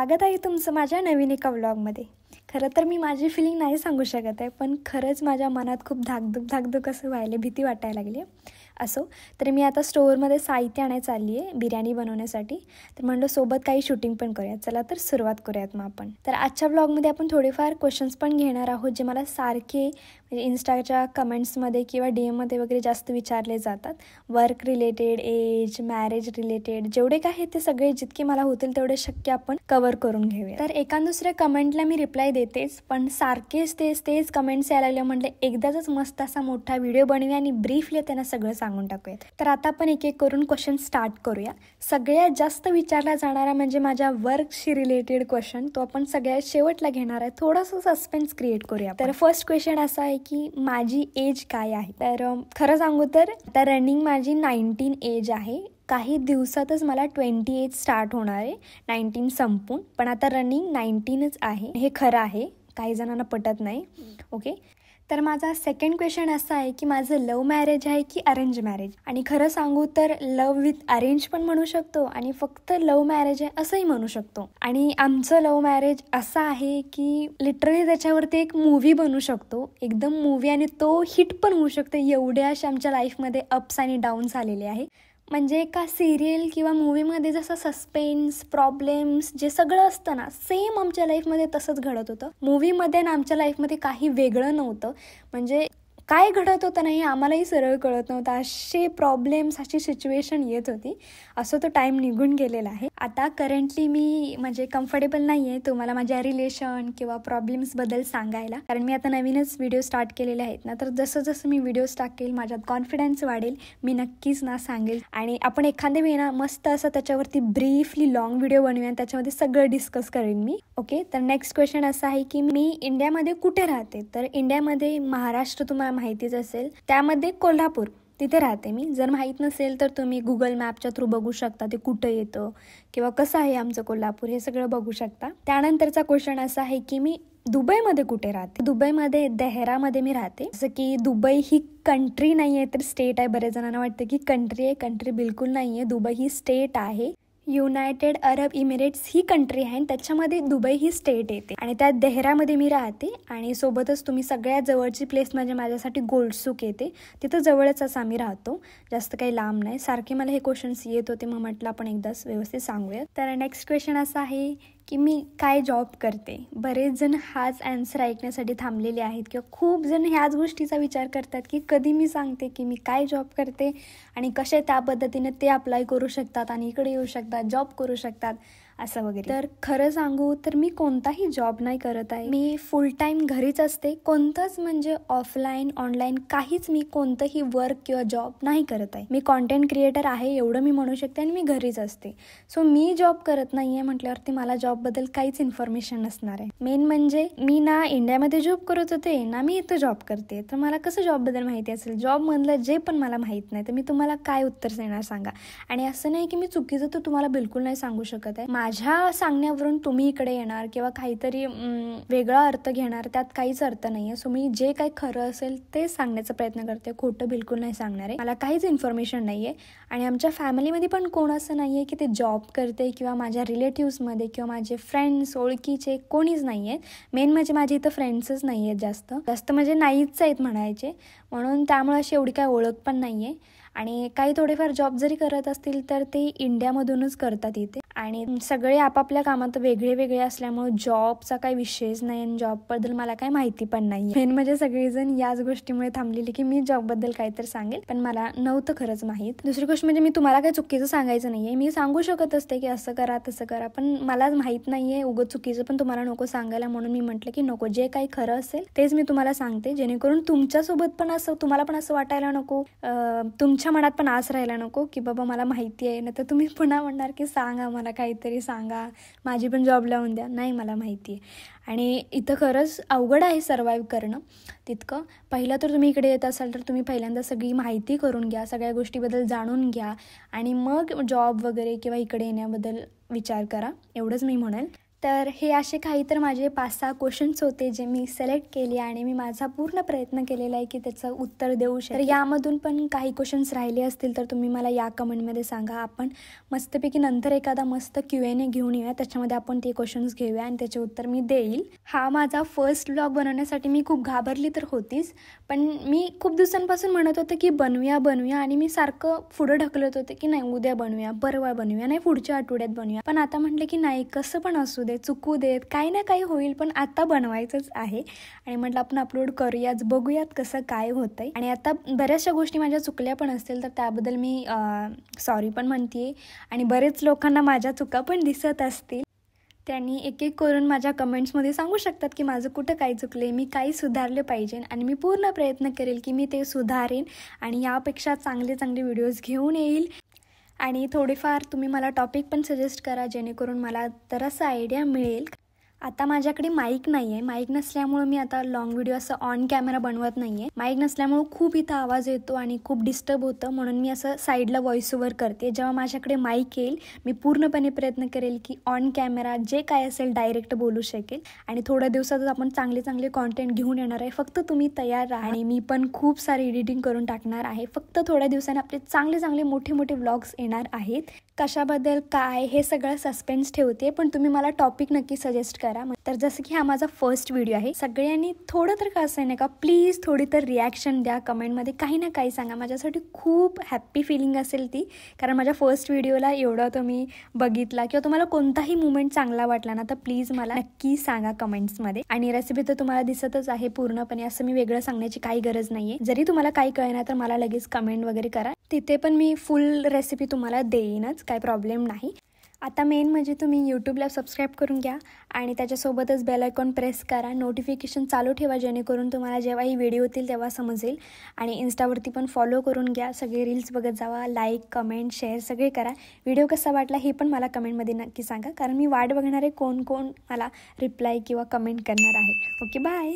स्वागत आहे तुमचं माझ्या नवीन एका व्लॉगमध्ये. खरं तर मी माझी फिलिंग नाही सांगू शकत आहे, पण खरंच माझ्या मनात खूप धाकधूक असं व्हायला, भीती वाटायला लागली. असो, तर मी आता स्टोअरमध्ये साहित्य आणायला चालली आहे बिर्याणी बनवण्यासाठी. तर म्हणलं सोबत काही शूटिंग पण करूयात. चला तर सुरुवात करूयात मग आपण. तर आजच्या व्लॉगमध्ये आपण थोडेफार क्वेश्चन्स पण घेणार आहोत, जे मला सारखे म्हणजे इन्स्टाच्या कमेंट्समध्ये किंवा डीएममध्ये वगैरे जास्त विचारले जातात. Work related, age, marriage related, जेवढे काय आहे ते सगळे जितके मला होतील तेवढे शक्य आपण कव्हर करून घेऊया. तर एका दुसऱ्या कमेंटला मी रिप्लाय देतेच, पण सारखेच तेच कमेंट्स यायला लागले. म्हटलं एकदाच मस्त असा मोठा व्हिडिओ बनवूया आणि ब्रीफली त्यांना सगळं सांगून टाकूयात. तर आता आपण एक एक करून क्वेश्चन स्टार्ट करूया. सगळ्यात जास्त विचारला जाणारा म्हणजे माझ्या वर्कशी रिलेटेड क्वेश्चन, तो आपण सगळ्यात शेवटला घेणार आहे. थोडंसं सस्पेन्स क्रिएट करूया. तर फर्स्ट क्वेश्चन असा आहे की माझी एज काय आहे. तर खरं सांगू तर आता रनिंग माझी 19 एज आहे. काही दिवसातच मला 20 एज स्टार्ट होणार आहे, 19 संपून. पण आता रनिंग 19च आहे, हे खरं आहे. काही जणांना पटत नाही. ओके, तर माझा सेकंड क्वेश्चन असा आहे की माझं लव्ह मॅरेज आहे की अरेंज मॅरेज. आणि खरं सांगू तर लव्ह विथ अरेंज पण म्हणू शकतो आणि फक्त लव्ह मॅरेज आहे असंही म्हणू शकतो. आणि आमचं लव्ह मॅरेज असं आहे की लिटरली त्याच्यावरती एक मूवी बनू शकतो, एकदम मूवी, आणि तो हिट पण होऊ शकतो. एवढे असे आमच्या लाईफमध्ये अप्स आणि डाऊन्स आलेले आहे. म्हणजे एका सिरियल किंवा मूवीमध्ये जसं सस्पेन्स, प्रॉब्लेम्स जे सगळं असतं ना, सेम आमच्या लाईफमध्ये तसंच घडत होतं. मूवीमध्ये ना आमच्या लाईफमध्ये काही वेगळं नव्हतं. म्हणजे काय घडत होतं नाही आम्हालाही सरळ कळत नव्हतं. असे प्रॉब्लेम्स, अशी सिच्युएशन येत होती. असं तो टाईम निघून गेलेला आहे. आता करंटली मी म्हणजे कम्फर्टेबल नाही आहे तुम्हाला माझ्या रिलेशन किंवा प्रॉब्लेम्सबद्दल सांगायला, कारण मी आता नवीनच व्हिडिओ स्टार्ट केलेले आहेत ना. तर जसं मी व्हिडिओ स्टार्ट केल माझ्यात कॉन्फिडन्स वाढेल, मी नक्कीच ना सांगेल. आणि आपण एखाद्या वेळी ना मस्त असं त्याच्यावरती ब्रीफली लॉंग व्हिडिओ बनवूया आणि त्याच्यामध्ये सगळं डिस्कस करेन मी. ओके, तर नेक्स्ट क्वेश्चन असा आहे की मी इंडियामध्ये कुठे राहते. तर इंडियामध्ये महाराष्ट्र तुम्हाला माहितीच असेल, त्यामध्ये कोल्हापूर तिथे राहते मी. जर माहीत नसेल तर तुम्ही गुगल मॅपच्या थ्रू बघू शकता ते कुठं येतं किंवा कसं आहे आमचं कोल्हापूर, हे सगळं बघू शकता. त्यानंतरचा क्वेश्चन असा आहे की मी दुबईमध्ये कुठे राहते. दुबईमध्ये देहरामध्ये मी राहते. जसं की दुबई ही कंट्री नाही आहे तर स्टेट आहे. बरेच जणांना वाटतं की कंट्री आहे, कंट्री बिलकुल नाही आहे. दुबई ही स्टेट आहे. युनायटेड अरब इमिरेट्स ही कंट्री आहे आणि त्याच्यामध्ये दुबई ही स्टेट येते आणि त्यात देहरामध्ये मी राहते. आणि सोबतच तुम्ही सगळ्यात जवळची प्लेस म्हणजे माझ्यासाठी गोल्डसूक येते, तिथं जवळच असं आम्ही राहतो, जास्त काही लांब नाही. सारखे मला हे क्वेश्चन्स येत होते, मग म्हटलं आपण एकदाच व्यवस्थित सांगूयात. तर नेक्स्ट क्वेश्चन असा आहे की मी काय जॉब करते. बरेच जण हाच आन्सर ऐकण्यासाठी थांबलेले आहेत किंवा खूप जण ह्याच गोष्टीचा विचार करतात की कधी मी सांगते की मी काय जॉब करते आणि कसे त्या पद्धतीने ते अप्लाय करू शकतात आणि इकडे येऊ शकतात, जॉब करू शकतात असं वगैरे. तर खरं सांगू तर मी कोणताही जॉब नाही करत आहे. मी फुल टाईम घरीच असते. कोणतंच म्हणजे ऑफलाईन ऑनलाईन काहीच मी कोणतंही वर्क किंवा जॉब नाही करत आहे. मी कॉन्टेंट क्रिएटर आहे एवढं मी म्हणू शकते आणि मी घरीच असते. सो मी जॉब करत नाही आहे म्हटल्यावरती मला जॉबबद्दल काहीच इन्फॉर्मेशन नसणार आहे. मेन म्हणजे मी ना इंडियामध्ये जॉब करत होते ना मी इथं जॉब करते, तर मला कसं जॉबबद्दल माहिती असेल. जॉबमधलं जे पण मला माहीत नाही तर मी तुम्हाला काय उत्तर देणार सांगा. आणि असं नाही की मी चुकीचं तर तुम्हाला बिलकुल नाही सांगू शकत आहे. माझ्या सांगण्यावरून तुम्ही इकडे येणार किंवा काहीतरी वेगळा अर्थ घेणार, त्यात काहीच अर्थ नाही आहे. सो मी जे काही खरं असेल ते सांगण्याचा प्रयत्न करते, खोटं बिलकुल नाही सांगणार आहे. मला काहीच इन्फॉर्मेशन नाही आहे आणि आमच्या फॅमिलीमध्ये पण कोण असं नाही आहे की ते जॉब करते किंवा माझ्या रिलेटिव्समध्ये किंवा माझे फ्रेंड्स ओळखीचे कोणीच नाही आहेत. मेन म्हणजे माझे इथं फ्रेंड्सच नाही आहेत, जास्त म्हणजे नाहीच आहेत म्हणायचे. म्हणून त्यामुळे अशी एवढी काय ओळख पण नाही आहे. आणि काही थोडेफार जॉब जरी करत असतील तर ते इंडियामधूनच करतात इथे. आणि सगळे आपापल्या कामात वेगळे असल्यामुळे जॉबचा काही विषयच नाही आणि जॉबबद्दल मला काही माहिती पण नाही. मेन म्हणजे सगळेजण याच गोष्टीमुळे थांबलेली की मी जॉबबद्दल काहीतरी सांगेल, पण मला नव्हतं खरंच माहीत. दुसरी गोष्ट म्हणजे मी तुम्हाला काही चुकीचं सांगायचं नाहीये. मी सांगू शकत असते की असं करा तसं करा, पण मला माहीत नाहीये. उगाच चुकीचं पण तुम्हाला नको सांगायला, म्हणून मी म्हटलं की नको, जे काही खरं असेल तेच मी तुम्हाला सांगते, जेणेकरून तुमच्यासोबत पण असं तुम्हाला पण असं वाटायला नको, तुमच्या मनात पण आस राहायला नको की बाबा मला माहिती आहे. ना तर तुम्ही पुन्हा म्हणणार की सांगा मला काहीतरी सांगा, माझी पण जॉब लावून द्या. नाही, मला माहिती आहे. आणि इथं खरंच अवघड आहे सर्वाईव्ह करणं तितकं. पहिलं तर तुम्ही इकडे येत असाल तर तुम्ही पहिल्यांदा सगळी माहिती करून घ्या, सगळ्या गोष्टीबद्दल जाणून घ्या आणि मग जॉब वगैरे किंवा इकडे येण्याबद्दल विचार करा, एवढंच मी म्हणेल. तर हे असे काही तर माझे 5-6 क्वेश्चन्स होते जे मी सिलेक्ट केले आणि मी माझा पूर्ण प्रयत्न केलेला आहे की त्याचं उत्तर देऊ शकते. तर यामधून पण काही क्वेश्चन्स राहिले असतील तर तुम्ही मला या कमेंटमध्ये सांगा. आपण मस्तपैकी नंतर एखादा मस्त Q&A घेऊन येऊया, त्याच्यामध्ये आपण ते क्वेश्चन्स घेऊया आणि त्याचे उत्तर मी देईल. हा माझा फर्स्ट व्लॉग बनवण्यासाठी मी खूप घाबरली तर होतीच, पण मी खूप दिवसांपासून म्हणत होते की बनवूया आणि मी सारखं पुढं ढकलत होते की नाही उद्या बनवूया, परवा बनवूया, नाही पुढच्या आठवड्यात बनवूया. पण आता म्हटलं की नाही, कसं पण असू दे, चुकू देत, काही ना काही होईल, पण आता बनवायचंच आहे. आणि म्हटलं आपण अपलोड करूयाच, बघूयात कसं काय होतंय. आणि आता बऱ्याचशा गोष्टी माझ्या चुकल्या पण असतील तर त्याबद्दल मी सॉरी पण म्हणते. आणि बरेच लोकांना माझ्या चुका पण दिसत असतील, त्यांनी एक एक करून माझ्या कमेंट्समध्ये सांगू शकतात की माझं कुठं काय चुकले, मी काही सुधारले पाहिजे. आणि मी पूर्ण प्रयत्न करेल की मी ते सुधारेन आणि यापेक्षा चांगले व्हिडिओज घेऊन येईल. आणि थोडेफार तुम्ही मला टॉपिक पण सजेस्ट करा जेणेकरून मला तर असं आयडिया मिळेल. आता माझ्याकडे माईक नाही आहे. माईक नसल्यामुळं मी आता लॉंग व्हिडिओ असं ऑन कॅमेरा बनवत नाही आहे. माईक नसल्यामुळं खूप इथं आवाज येतो आणि खूप डिस्टर्ब होतं, म्हणून मी असं साईडला व्हॉइस ओव्हर करते. जेव्हा माझ्याकडे माईक येईल मी पूर्णपणे प्रयत्न करेल की ऑन कॅमेरा जे काय असेल डायरेक्ट बोलू शकेल. आणि थोड्या दिवसातच आपण चांगले कॉन्टेंट घेऊन येणार आहे. फक्त तुम्ही तयार राहा. आणि मी पण खूप सारी एडिटिंग करून टाकणार आहे. फक्त थोड्या दिवसांनी आपले चांगले मोठे व्लॉग्स येणार आहेत. कशाबद्दल काय हे सगळं सस्पेन्स ठेवते, पण तुम्ही मला टॉपिक नक्की सजेस्ट करा. तर जसं की हा माझा फर्स्ट व्हिडिओ आहे, सगळ्यांनी थोडं तर का असं नाही का प्लीज थोडी तर रिॲक्शन द्या कमेंटमध्ये, काही ना काही सांगा. माझ्यासाठी खूप हॅप्पी फिलिंग असेल ती, कारण माझ्या फर्स्ट व्हिडिओला एवढं तुम्ही बघितला किंवा तुम्हाला कोणताही मुमेंट चांगला वाटला ना तर प्लीज मला नक्की सांगा कमेंट्समध्ये. आणि रेसिपी तर तुम्हाला दिसतच आहे पूर्णपणे, असं मी वेगळं सांगण्याची काही गरज नाहीये. जरी तुम्हाला काही कळणार तर मला लगेच कमेंट वगैरे करा, तिथे पण मी फुल रेसिपी तुम्हाला देईनच, काही प्रॉब्लेम नाही. आता मेन म्हणजे तुम्ही यूट्यूबला सबस्क्राईब करून घ्या आणि त्याच्यासोबतच बेल आयकॉन प्रेस करा, नोटिफिकेशन चालू ठेवा जेणेकरून तुम्हाला जेव्हा ही व्हिडिओ येतील तेव्हा समजेल. आणि इन्स्टावरती पण फॉलो करून घ्या, सगळे रील्स बघत जावा, लाईक कमेंट शेअर सगळे करा. व्हिडिओ कसा वाटला हे पण मला कमेंटमध्ये नक्की सांगा, कारण मी वाट बघणारे कोण मला रिप्लाय किंवा कमेंट करणार आहे. Okay, bye.